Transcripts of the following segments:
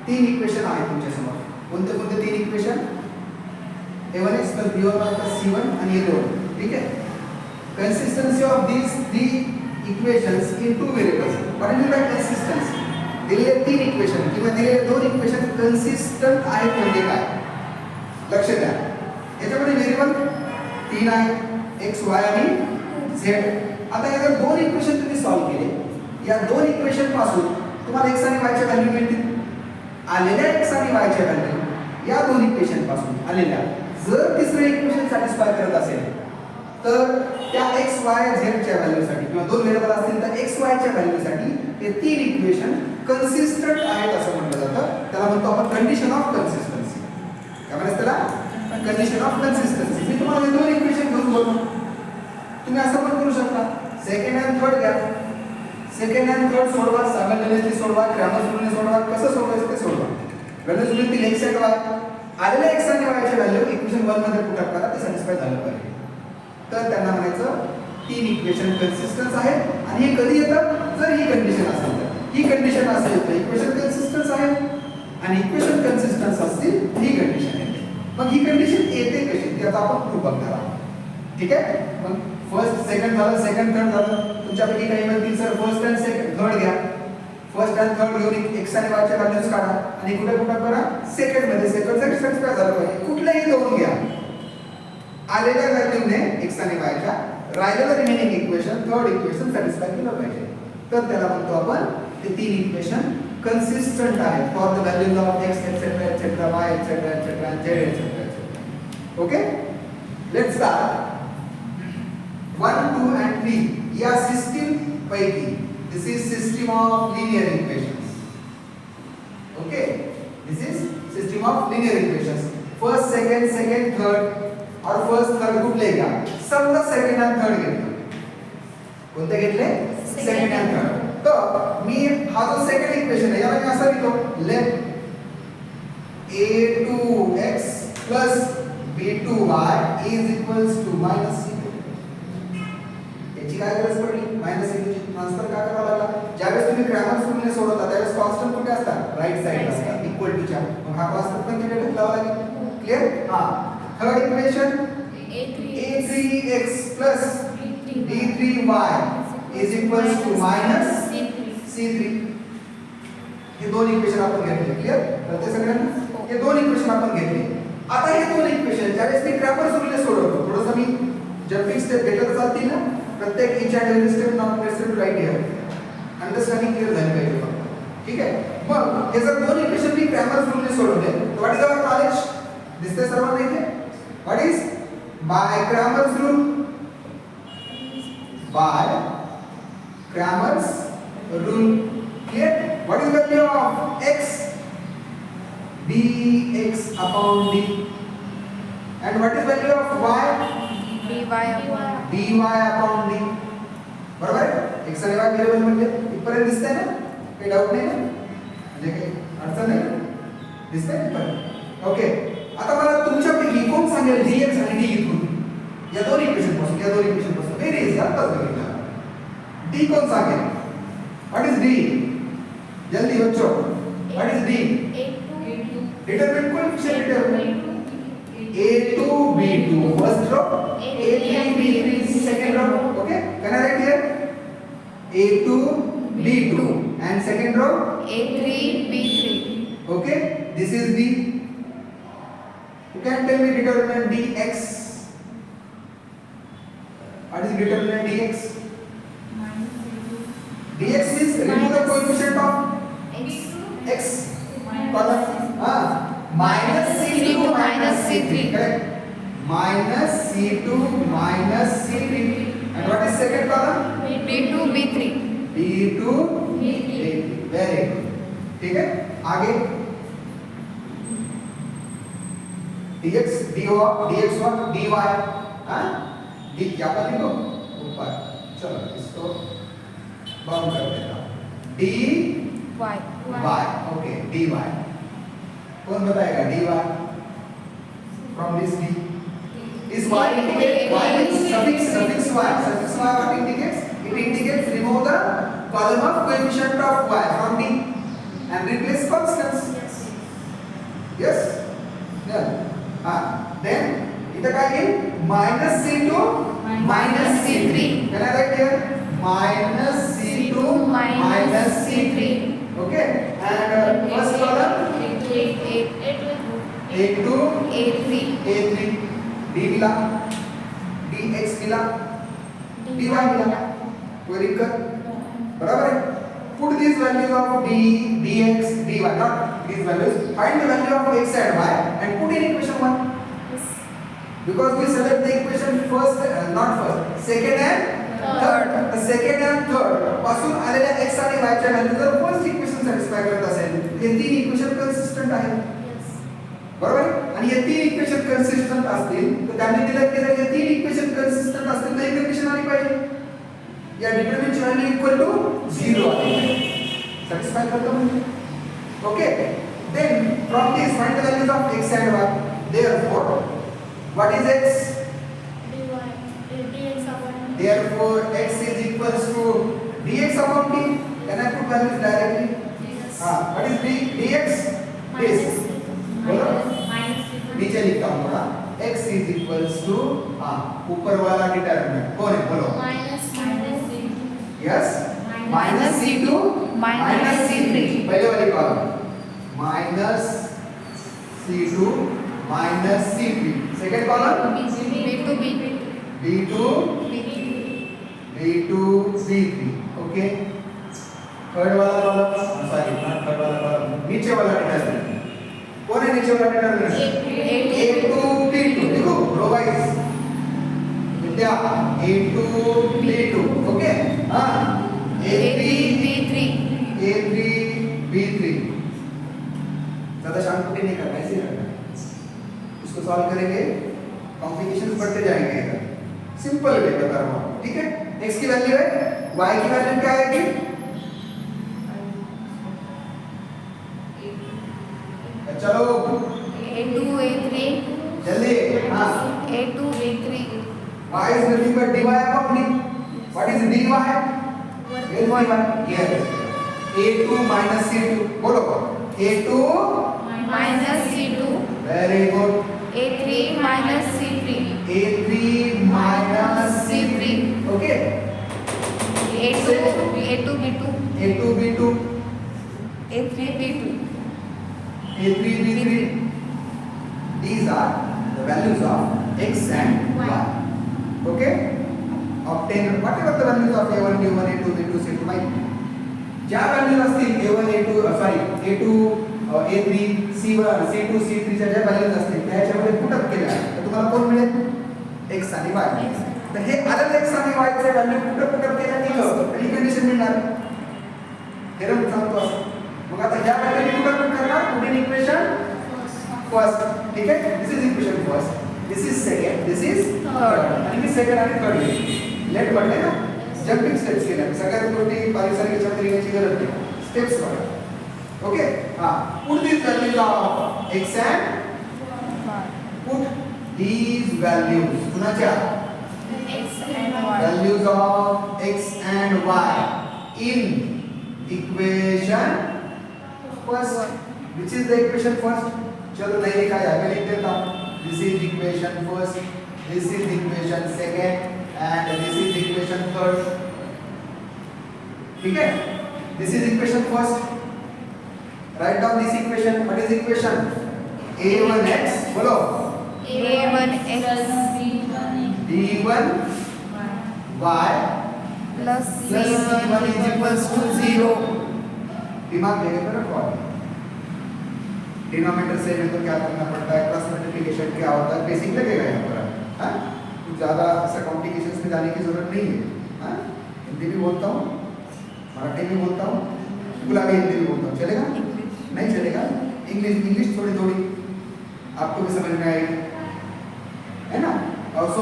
तीन इक्वेशन आहेत तुमच्या समोर. कोणते कोणते तीन equation? a1x plus b1y plus c1 आणि a2. ठीक आहे. Consistency of these three equations in two variables. What is the consistency? दिलेले तीन इक्वेशन किंवा दिलेले दोन इक्वेशन कन्सिस्टंट आहेत म्हणजे काय? लक्ष द्या. याच्यामध्ये व्हेरिएबल तीन आहेत, x y आणि z. आता हे जर दोन इक्वेशन तुम्ही सॉल्व्ह केले, या दोन इक्वेशन पासून तुम्हाला x आणि y च्या व्हॅल्यू मिळतील. आलेल्या x आणि y च्या व्हॅल्यू या दोन इक्वेशन पासून आलेल्या जर तिसरे इक्वेशन सॅटिस्फाय करत असेल तर त्या x y z च्या व्हॅल्यूसाठी किंवा दोन व्हेरिएबल असतील तर x y च्या व्हॅल्यूसाठी हे तीन इक्वेशन कन्सिस्टंट आहेत असं म्हटलं जातं. त्याला म्हणतो आपण कंडिशन ऑफ कन्सिस्टन्सी. काय म्हणायचं त्याला? Condition of consistency. मी तुम्हाला हे दोन इक्वेशन घेऊन बोलतो. तुम्ही असं पण करू शकता, सेकंड अँड थर्ड घ्या, सेकंड अँड थर्ड सोडवा, सायमल्टेनियसली सोडवा, क्रॅमर्स रूलने सोडवा, कसं सोडवायचं ते सोडवा. व्हॅल्यूज मिळतील x आणि y. आलेल्या x आणि y च्या व्हॅल्यू इक्वेशन 1 मध्ये पुट अप करा, ते सॅटिस्फाय झालं पाहिजे. तर त्यांना म्हणायचं तीन इक्वेशन कन्सिस्टन्स आहेत. आणि हे कधी येतं? जर ही कंडिशन असेल तर. ही कंडिशन असेल तर इक्वेशन कन्सिस्टन्स आहे आणि इक्वेशन कन्सिस्टन्स असतील ही कंडिशन येते. मग ही कंडिशन येते कशी ते आता आपण प्रूव्ह बघणार आहोत. ठीक आहे. मग फर्स्ट सेकंड झालं, सेकंड थर्ड झालं. तुमच्यापैकी काही म्हणतील sir first and second third घ्या. फर्स्ट अँड थर्ड घेऊन x आणि y च्या व्हॅल्यूज काढा आणि कुठे कुठे करा सेकंड मध्ये. सेकंड सॅटिस्फाय झालं पाहिजे. कुठलेही दोन घ्या. आलेल्या व्हॅल्यूने x आणि y च्या राहिलेलं remaining equation third equation satisfy केलं पाहिजे. तर त्याला म्हणतो आपण ते तीन इक्वेशन कन्सिस्टंट आहेत for the values of x etcetera etcetera y etcetera etcetera and z etcetera etcetera. Okay, let's start. 1 2 and 3 या सिस्टम पैकी this is system of linear equations. Okay, this is system of linear equations. First second second third और first third कुठले घ्या. समजा second आणि third घेतले. कोणते घेतले? सेकंड आणि थर्ड. तर मी हा जो सेकंड इक्वेशन आहे याला मी असं लिहितो, late a2x plus b2y is equals to minus c2. याची काय गरज पडली? मायनस c2 ची ट्रान्सफर का करावा लागला? ज्यावेळेस तुम्ही क्रॅमर्स रूलने सोडवता त्यावेळेस कॉन्स्टंट कुठे असतात? राईट साइड असतात इक्वल टू च्या. मग हा कॉन्स्टंट पण तिथे ठेवावा लागेल. क्लियर? हा. Third equation a3x plus b3y is equals to minus c3. हे दोन इक्वेशन आपण घेतले. क्लियर? तर ते सगळ्यांना हे दोन इक्वेशन आपण घेतले. आता हे दोन इक्वेशन ज्यावेळेस मी क्रॅमर्स रूलने सोडवतो, थोडंसं मी जंपिंग स्टेप घेतलं चालतील ना. प्रत्येक each and every step not necessary right here. Understanding clear झाली पाहिजे. ठीक आहे. मग हे जर दोन इक्वेशन मी क्रॅमर्स रूलने सोडवले तर व्हॉट इज आवर नॉलेज? दिसते सर्वांना इथे? What is by Cramer's rule? By Cramer's rule. Clear? What is value of x? dx upon d. And what is value of y? dy upon d. बरोबर आहे? x आणि y variable म्हणजे इथपर्यंत दिसतंय ना? काही डाऊट नाही ना? म्हणजे काही अडचण नाही? दिसतंय इथपर्यंत? ओके. आता मला तुमच्यापैकी कोण सांगेल dx आणि d इथून या दोन इक्वेशन पासून व्हेरी इझी. आताच बघितलं. d कोण सांगेल? What is d? जल्दी बच्चों, what is d? Determinant coefficient determinant a2 b2 first row, a3 b3 second row. Okay, can I write here a2 b2 and second row a3 b3. Okay, this is d. You can tell me determinant dx. What is determinant dx? Dx means remove the coefficient of x column. Minus c2 minus c3. Correct. Minus c2 minus c3. And what is second column? b2 b3. b2 b3. Very good. ठीक है. आगे dx dx what dy. हाँ d क्या कर लिखो ऊपर. चलो इसको बाउंड कर देता हूँ. dy. Okay, dy. कौन बताएगा dy? From this d. Is y indicate y is suffix y. Suffix y what indicates? It indicates remove the column of coefficient of y from d and replace constants. Yes. in minus C2 minus C3. Can I write here? Minus C2 minus C3. Okay. And first column A2 A3 D मिला, dx मिला, dy मिला, कोई दिक्कत? बराबर है? Put these values of d, dx, dy, not these values. Find the value of x and y and put in equation 1. Because we select the equation first, not first, second and third. The second and third पासून आलेल्या x आणि y च्या value जर first equation satisfy करत असेल, हे तीन equation consistent आहेत. बरोबर आहे? आणि हे तीन इक्वेशन कन्सिस्टंट असतील तर त्यांनी दिलं की जर हे तीन इक्वेशन कन्सिस्टंट असतील तर एक कंडिशन आली पाहिजे. या डिटरमिनंटची व्हॅल्यू इक्वल टू 0 आली पाहिजे. सॅटिस्फाय करतो म्हणजे. Okay. Then from this find the values of x and y. Therefore what is x? Therefore x is equals to dx upon d. Can I put values directly? What is dx? This. बोलो. नीचे लिखता हूँ थोड़ा. x is equals to ऊपर वाला determinant कौन है बोलो? Yes. Minus C2 minus C3. पहले वाली column. Minus C2 minus C3. Second column. B2 C3. Okay. Third वाला कॉलम. सॉरी नॉट थर्ड वाला कॉलम. नीचे वाला डिटरमिनेंट. कौन है नीचे वाला डिटरमिनेंट? A2 B2. देखो रो वाइज. विद्या A2 B2. Okay. A3 B3. ज्यादा शांति नहीं करना, ऐसे करना. इसको सॉल्व करेंगे, कॉम्प्लिकेशंस बढ़ते जाएंगे इधर. सिंपल वे बता रहा हूँ. ठीक है. x की वैल्यू है, y की वैल्यू क्या आएगी? चलो A2 A3 जल्दी. हाँ. A2 A3 y is nothing but dy upon d. What is dy? Yes. A2 minus C2. बोलो. A2 minus C2 very good. A3 minus C3 A3 minus C3. Okay. A2 B2 A2 B2. A3 B2 A3 B3. These are the values of x and y. Okay. Obtain whatever the values of A1 A1 A2 B2 C2 y. ज्या values असतील A1 A2 A2 A3 C1 C2 C3 च्या ज्या values असतील त्याच्यामध्ये put up केल्या तर तुम्हाला कोण मिळेल? x आणि y. तर हे आलेले x आणि y चे व्हॅल्यू पुट अप केल्या केलं आणि कंडिशन मिळणार. थेरम सांगतो असं. मग आता ह्या व्हॅल्यू पुट अप करणार पुढील इक्वेशन फर्स्ट. ठीक आहे. This is equation first. This is second. This is third. आणि मी सेकंड आणि थर्ड घेतले. लेट म्हटले ना. जंपिंग स्टेप्स केल्या. सगळ्यात मोठी बारीक विचार करण्याची गरज नाही. स्टेप्स बघा. Okay. Put these values of x and put these values. कुणाच्या? X and Y. Values of x and y in equation first. Which is the equation first? चलो नहीं लिखा है. मैं लिख देता हूँ. This is equation first. This is equation second. And this is equation third. ठीक है. This is equation first. Write down this equation. What is equation? A1x. बोलो. A1x D1 y plus plus C1 is equals to 0. दिमाग लगे तो रखो. Denominator से में तो क्या करना पड़ता है? क्रॉस मल्टीप्लिकेशन क्या होता है? बेसिक लगेगा यहाँ पर. हाँ. कुछ ज़्यादा ऐसा कॉम्प्लिकेशंस में जाने की जरूरत नहीं है. हाँ. हिंदी भी बोलता हूँ, मराठी भी बोलता हूँ, गुलाबी हिंदी भी बोलता हूँ. चलेगा? नहीं चलेगा. इंग्लिश थोड़ी थोड़ी आपको भी समझ में आएगी, है ना? और सो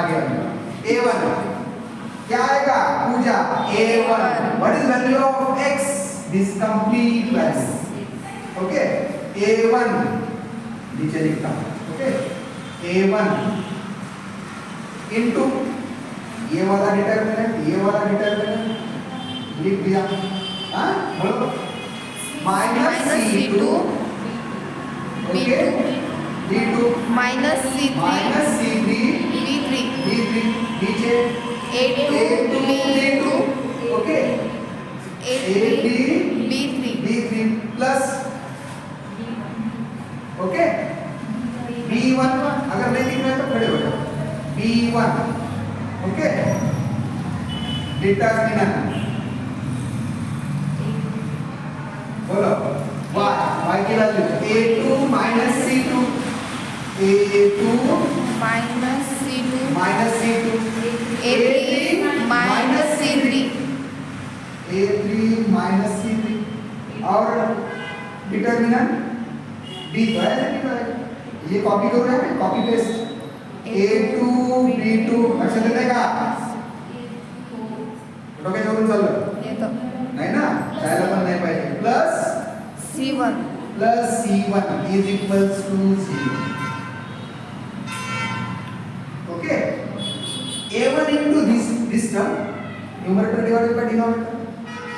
आगे A1 क्या आएगा? पूजा. A1. What is value of x? This complete value. Okay. A1 नीचे लिखता हूँ. Okay. A1 into ये वाला डिटरमिनेंट लिख दिया. हाँ बोलो. Minus C2 okay B2 minus C3 minus C3 B3 B3 नीचे A2 B2 okay A3 B3 B3 plus okay B1 अगर नहीं लिख रहे हैं तो खड़े हो जाओ B1 ओके डिटरमिनेंट बोलो y की value A2 minus C2 A2 minus C2 minus C2 A3 minus C3 A3 minus C3 और डिटरमिनेंट B तो है ये कॉपी करो यहाँ पे कॉपी पेस्ट A2 B2 अच्छा चलेगा डोके जोरून चालू ये तो नाही ना जायला पण नाही पाहिजे plus C1 C1 is equals to 0 okay A1 into this term numerator divided by denominator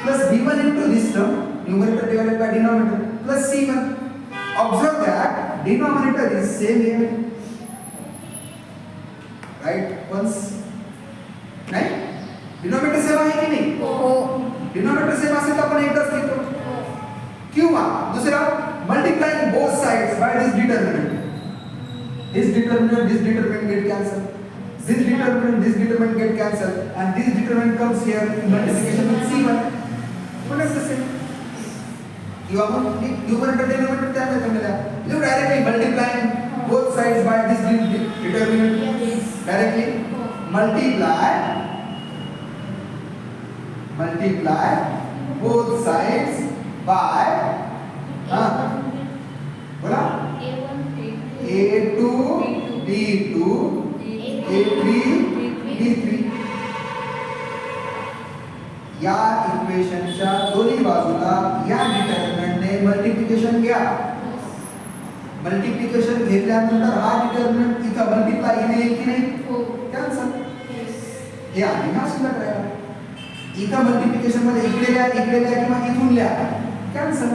plus B1 into this term numerator divided by denominator plus C1 observe that denominator is same here right once नहीं denominator same आहे की नाही हो denominator same असेल तर आपण एकच घेतो किंवा दूसरा multiplying both sides by this determinant get cancelled this determinant get cancelled and this determinant comes here in multiplication with C1 what is the same you are numerator denominator क्या है करने लगा you directly multiplying both sides by this determinant directly multiply both sides by बोला A2 B2 A3 B3 या इक्वेशनच्या दोन्ही बाजूला या डिटर्मिनंटने मल्टिप्लिकेशन घ्या मल्टिप्लिकेशन घेतल्यानंतर हा डिटर्मिनंट इथं मल्टिप्लाय येईल की नाही कॅन्सल हे आधी हा शिल्लक राहिला इथं मल्टिप्लिकेशन मध्ये इकडे लिहा किंवा इथून लिहा कॅन्सल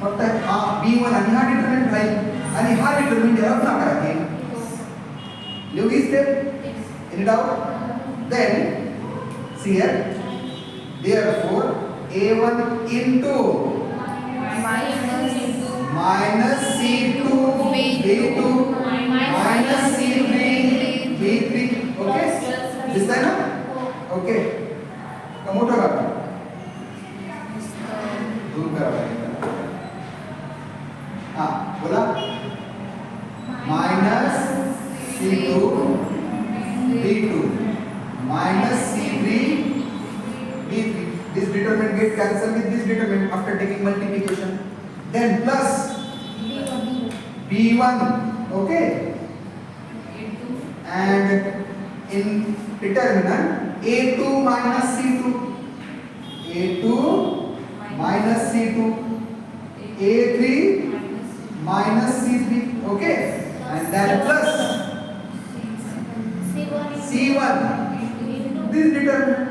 फक्त हा B1 आणि हा डिटर्मिनंट राहील आणि हा डिटर्मिनंट रद्द करा येईल you is there any doubt then see here therefore A1 into minus C2 B2 minus C3 B3 okay दिसतंय ना okay का मोठं का दूर करा हाँ बोला minus C2 B2 minus C3 B3 this determinant get cancelled with this determinant after taking multiplication then plus B1 okay and in determinant A2 minus C2 A2 minus C2 A3 minus C3 okay and then plus C1 this determinant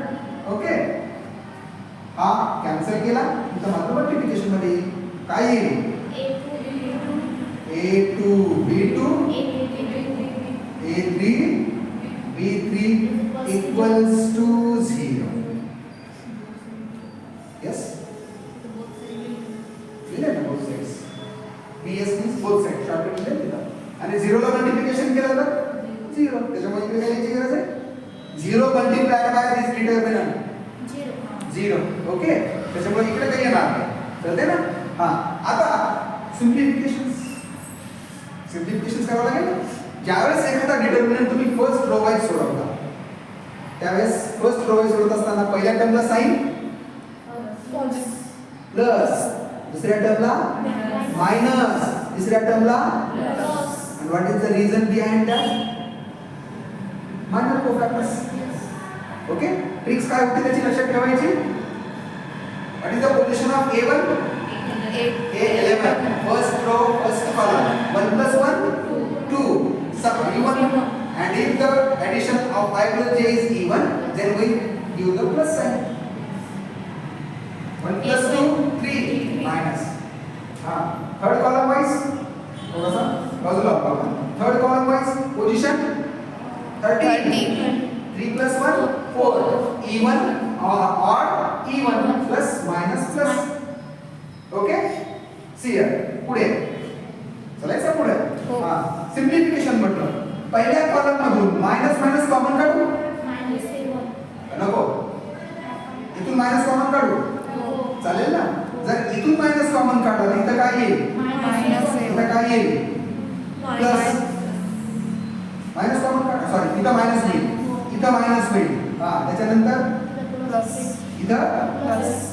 okay हा cancel केला इथं मात्र multiplication मध्ये काय येईल A2 B2 A3 B3 equals to 0 yes दिले ना both sides BS means both sides shortcut दिले तिला आणि 0 ला मल्टिप्लिकेशन केलं तर 0 त्याच्यामुळे इकडे काय लिहायची गरज आहे 0 multiplied by this determinant 0 okay त्याच्यामुळे इकडे काही येणार नाही चालते ना हां आता सिम्प्लिफिकेशन्स करावं लागेल ज्यावेळेस एखादा डिटर्मिनंट तुम्ही फर्स्ट रो वाईज सोडवता त्यावेळेस फर्स्ट रो वाईज सोडत असताना पहिल्या टर्मला साइन प्लस दुसऱ्या टर्मला मायनस तिसऱ्या टर्मला and what is the reason behind that minor cofactors okay tricks काय होती त्याची लक्षात ठेवायची what is the position of A1 A11 first row first column 1 plus 1 2 sub E1 and if the addition of I plus j is even then we give the plus sign 1 plus 2 3 minus third column wise थोड़ा सा बाजूला Third column wise position 30. 30. 3 plus 1 4. Even or even plus minus plus. Okay? See here. पुढे चलायचं पुढे. हो. हा simplification म्हटलं. पहिल्या कॉलम मधून मायनस मायनस कॉमन काढू नको. इथून मायनस कॉमन काढू चालेल ना. जर इथून मायनस कॉमन काढला तर इथं काय येईल? इथं काय येईल? प्लस. मायनस कॉमन काढा. सॉरी इथं मायनस होईल. इथं मायनस होईल. हा त्याच्यानंतर प्लस. इथं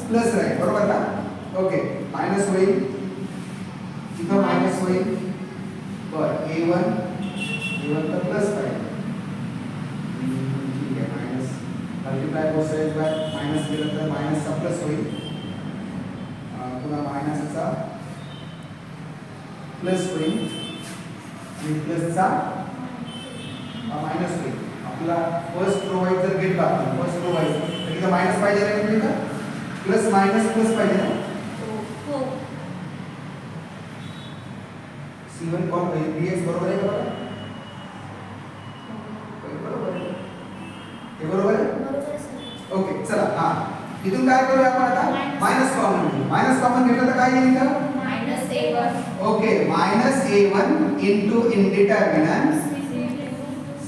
प्लस राहील. बरोबर ना? ओके मायनस होईल. इथं मायनस होईल. बरं A1 तर प्लस पाहिजे. ठीक आहे minus multiply both sides by minus केलं तर मायनसचा प्लस होईल. पुन्हा मायनसचा प्लस होईल आणि प्लसचा मायनस होईल. आपला फर्स्ट रो वाईज जर घेतला फर्स्ट रो वाईज तर इथं मायनस पाहिजे नाही म्हणजे का प्लस मायनस प्लस पाहिजे ना. C1 कॉल dx बरोबर आहे का बघा. बरोबर आहे. हे बरोबर आहे. ओके चला हा इथून काय करूया आपण आता मायनस कॉमन घेतलं तर काय येईल इथं okay minus A1 into indeterminant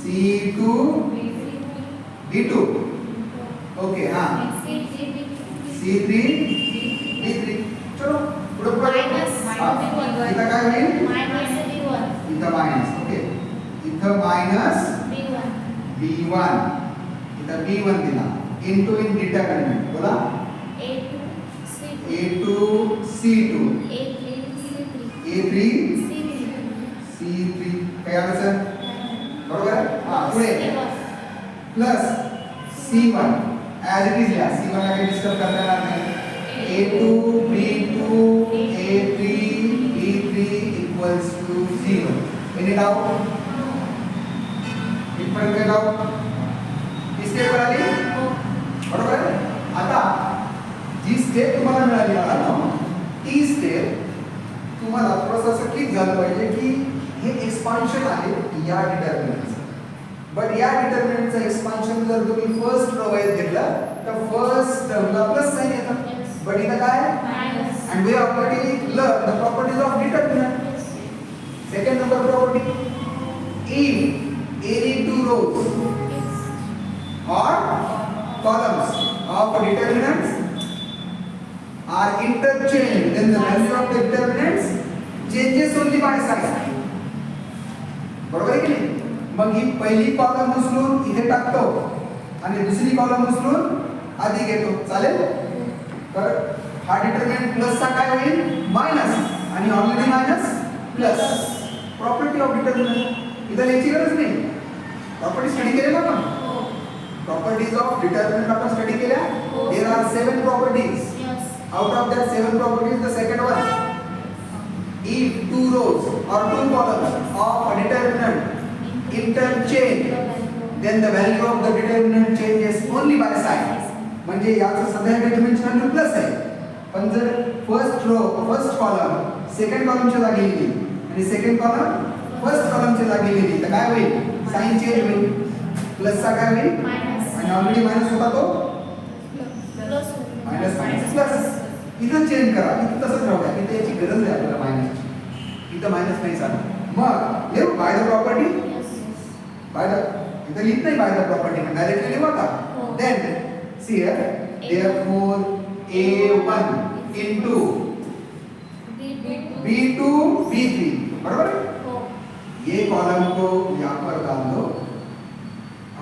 C2 D2 okay हाँ C3 D3 चलो पुढे इथं काय होईल इथं मायनस ओके इथं मायनस B1 इथं B1 दिला इंटू इंडिटर्मिनंट बोला A2 C2 A3 C3 काय अडचण बरोबर हां पुढे plus C1 as it is लिहा C1 ला काही डिस्टर्ब करता येणार नाही. A2 B2 A3 B3 equals to 0. Any doubt? इथपर्यंत काय डाऊट? ही स्टेप मिळाली बरोबर. आता जी स्टेप तुम्हाला मिळाली ना ती स्टेप तुम्हाला थोडंसं असं क्लिक झालं पाहिजे की हे एक्सपान्शन आहे या डिटर्मिनंटचं. बट या डिटर्मिनंटचं एक्सपान्शन जर तुम्ही फर्स्ट रो वाईज घेतलं तर फर्स्ट टर्मला प्लस साइन येतं. बट इथं काय and we already learn the properties of determinant. Second number property if any two rows or columns of determinants are interchanged then the value of the determinants changes only by sign. बरोबर आहे की नाही. मग ही पहिली column उचलून इथे टाकतो आणि दुसरी कॉलम उचलून आधी घेतो चालेल. तर हा डिटर्मिनंट प्लस चा काय होईल मायनस आणि already minus plus. Property of determinant इथं याची गरज नाही. प्रॉपर्टी स्टडी केलेला आपण प्रॉपर्टीज ऑफ डिटर्मिनंट आपण स्टडी केल्या. There are 7 properties. Out of that 7 properties the second one if two rows or two columns of a determinant interchange then the value of the determinant changes only by sign. म्हणजे याचं सध्या डिटर्मिनंटची value plus आहे पण जर first column second कॉलमच्या जागी लिहिली आणि सेकंड कॉलम फर्स्ट कॉलमच्या जागी लिहिली तर काय होईल साइन चेंज होईल. प्लस चा काय होईल आणि ऑलरेडी मायनस होता तो मायनस मायनस प्लस. इथं चेंज करा इथं तसंच राहू द्या. इथे याची गरज आहे आपल्याला मायनस. इथं मायनस नाही चालत. मग लिहू by the property by the इथं लिहित नाही बाय द प्रॉपर्टी पण डायरेक्टली लिहू आता. Then see here therefore A1 into B2 B3 बरोबर. ये कॉलम को यहाँ पर डाल दो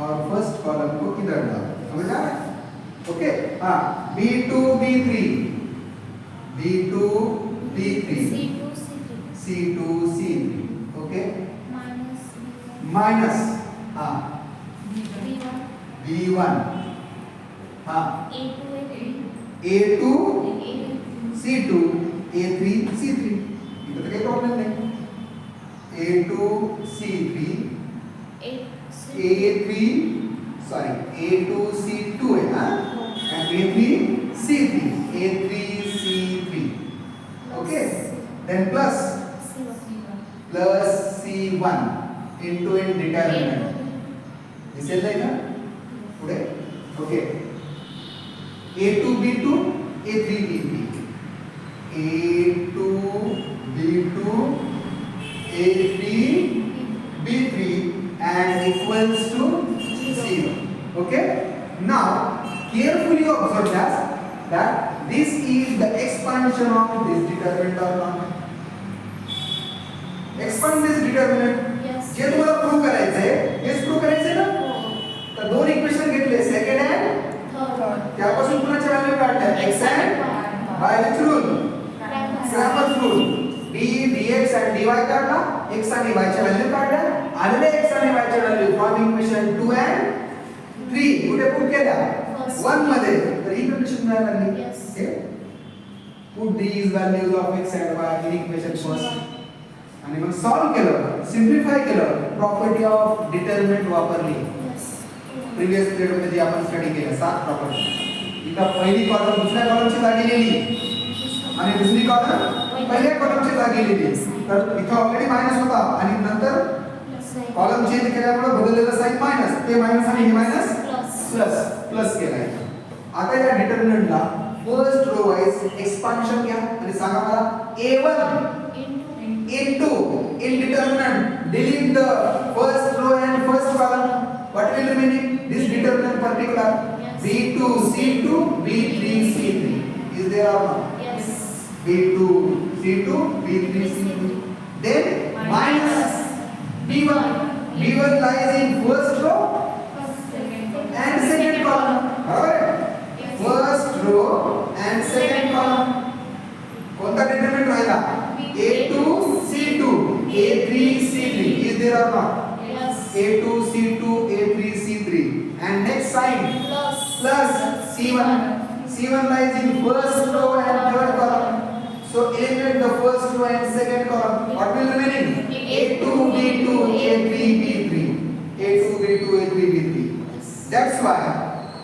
और फर्स्ट कॉलम को इधर डाल दो. समझा ओके हाँ B2 B3 B2 B3 C2 C3 okay minus हाँ B1 हाँ A2 C2 A3 C3 इधर तो कोई प्रॉब्लम नहीं. A2 C3 A3 sorry A2 C2 है ना and A3 C3 A3 C3 okay then plus C1 into in determinant. दिसेल नाही का पुढे okay A2 B2 A3 B3 A2 B2 A3 B3 and equals to 0. Okay, now carefully observe that this is the expansion of this determinant or not. Expand this determinant. जे तुम्हाला prove करायचं आहे हेच prove करायचं आहे ना तर दोन इक्वेशन घेतले सेकंड अँड त्यापासून कुणाच्या व्हॅल्यू काढल्या x and y which rule Cramer's rule d dx and dy काढला x आणि y च्या व्हॅल्यू काढल्या आलेले x आणि y च्या व्हॅल्यू फ्रॉम इक्वेशन 2 अँड 3 कुठे पुट केल्या 1 मध्ये तर ही कंडिशन मिळाली लागली okay put these values of x and y in equation first आणि मग सॉल्व केलं सिम्प्लिफाय केलं प्रॉपर्टी ऑफ डिटरमिनंट वापरली प्रीवियस पिरियड मध्ये जी आपण स्टडी केलं 7 प्रॉपर्टी इथं पहिली कॉलम दुसऱ्या कॉलमची जागी लिहिली आणि दुसरी कॉलम पहिल्या कॉलमची जागी लिहिली तर इथं ऑलरेडी मायनस होता आणि नंतर कॉलम चेंज केल्यामुळे बदललेलं साइन मायनस ते मायनस आणि हे मायनस प्लस केलाय आता या डिटरमिनंटला फर्स्ट रो वाइज एक्सपान्शन घ्या आणि सांगा मला A1 into in determinant delete the first row and first column what will remain this determinant particular B2 C2 B3 C3 is there or not B2 C2 B3 C3 then minus B1 lies in first row and second column alright first row and second column कोणता determinant राहिला A2 C2 A3 C3 is there or not A2 C2 A3 C3 and next sign plus C1 lies in first row and third column so eliminate the first row and second column what will remaining A2 B2 A3 B3 A2 B2 A3 B3 that's why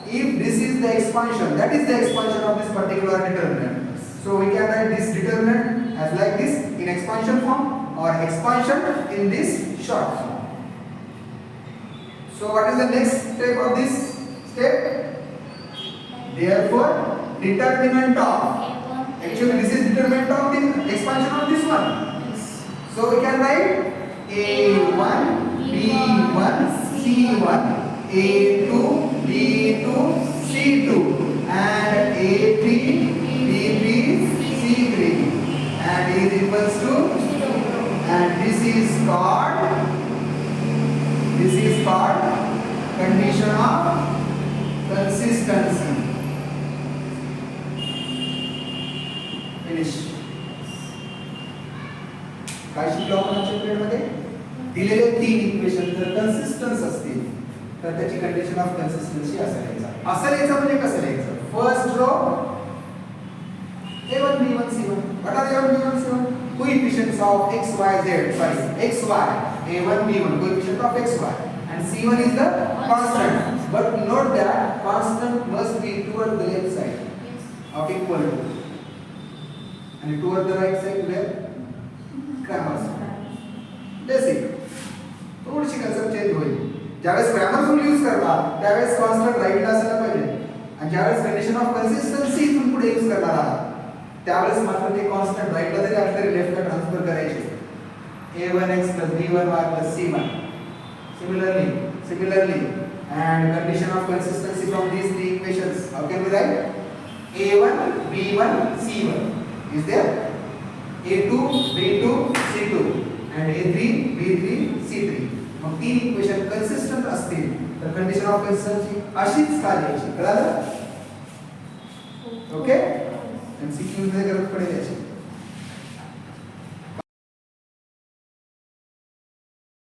if this is the expansion that is the expansion of this particular determinant so we can write this determinant as like this in expansion form or expansion in this short form. So what is the next step of this step? Therefore determinant of actually this is determinant of the expansion of this one. So we can write A1 B1 C1 A2 B2 C2 and A3 B3 C3 and is equals to and this is called condition of consistency. Finish. काय शिकलो आपण आजच्या period मध्ये दिलेले तीन equation जर consistence असतील तर त्याची कंडिशन ऑफ कन्सिस्टन्सी असं लिहायचं म्हणजे कसं लिहायचं first row A1 B1 C1 what are A1 B1 C1 coefficients of x y z sorry x y A1 B1 coefficient of x y and C1 is the constant but note that constant must be toward the left side of equal to and toward the right side where Cramer's basic थोडीशी concept change होईल ज्यावेळेस Cramer's rule use करता त्यावेळेस constant राईटला असायला पाहिजे आणि ज्यावेळेस condition of consistency इथून पुढे यूज करणार आहात त्यावेळेस मात्र ते कॉन्स्टंट राईटला जरी असले तरी लेफ्टला ट्रान्सफर करायचे A1x plus B1y plus C1 similarly and condition of consistency from these three equations how can we write A1 B1 C1 is there A2 B2 C2 and A3 B3 C3 मग तीन equation consistent असतील तर condition of consistency अशीच का लिहायची कळलं okay MCQ मध्ये गरज पडेल याची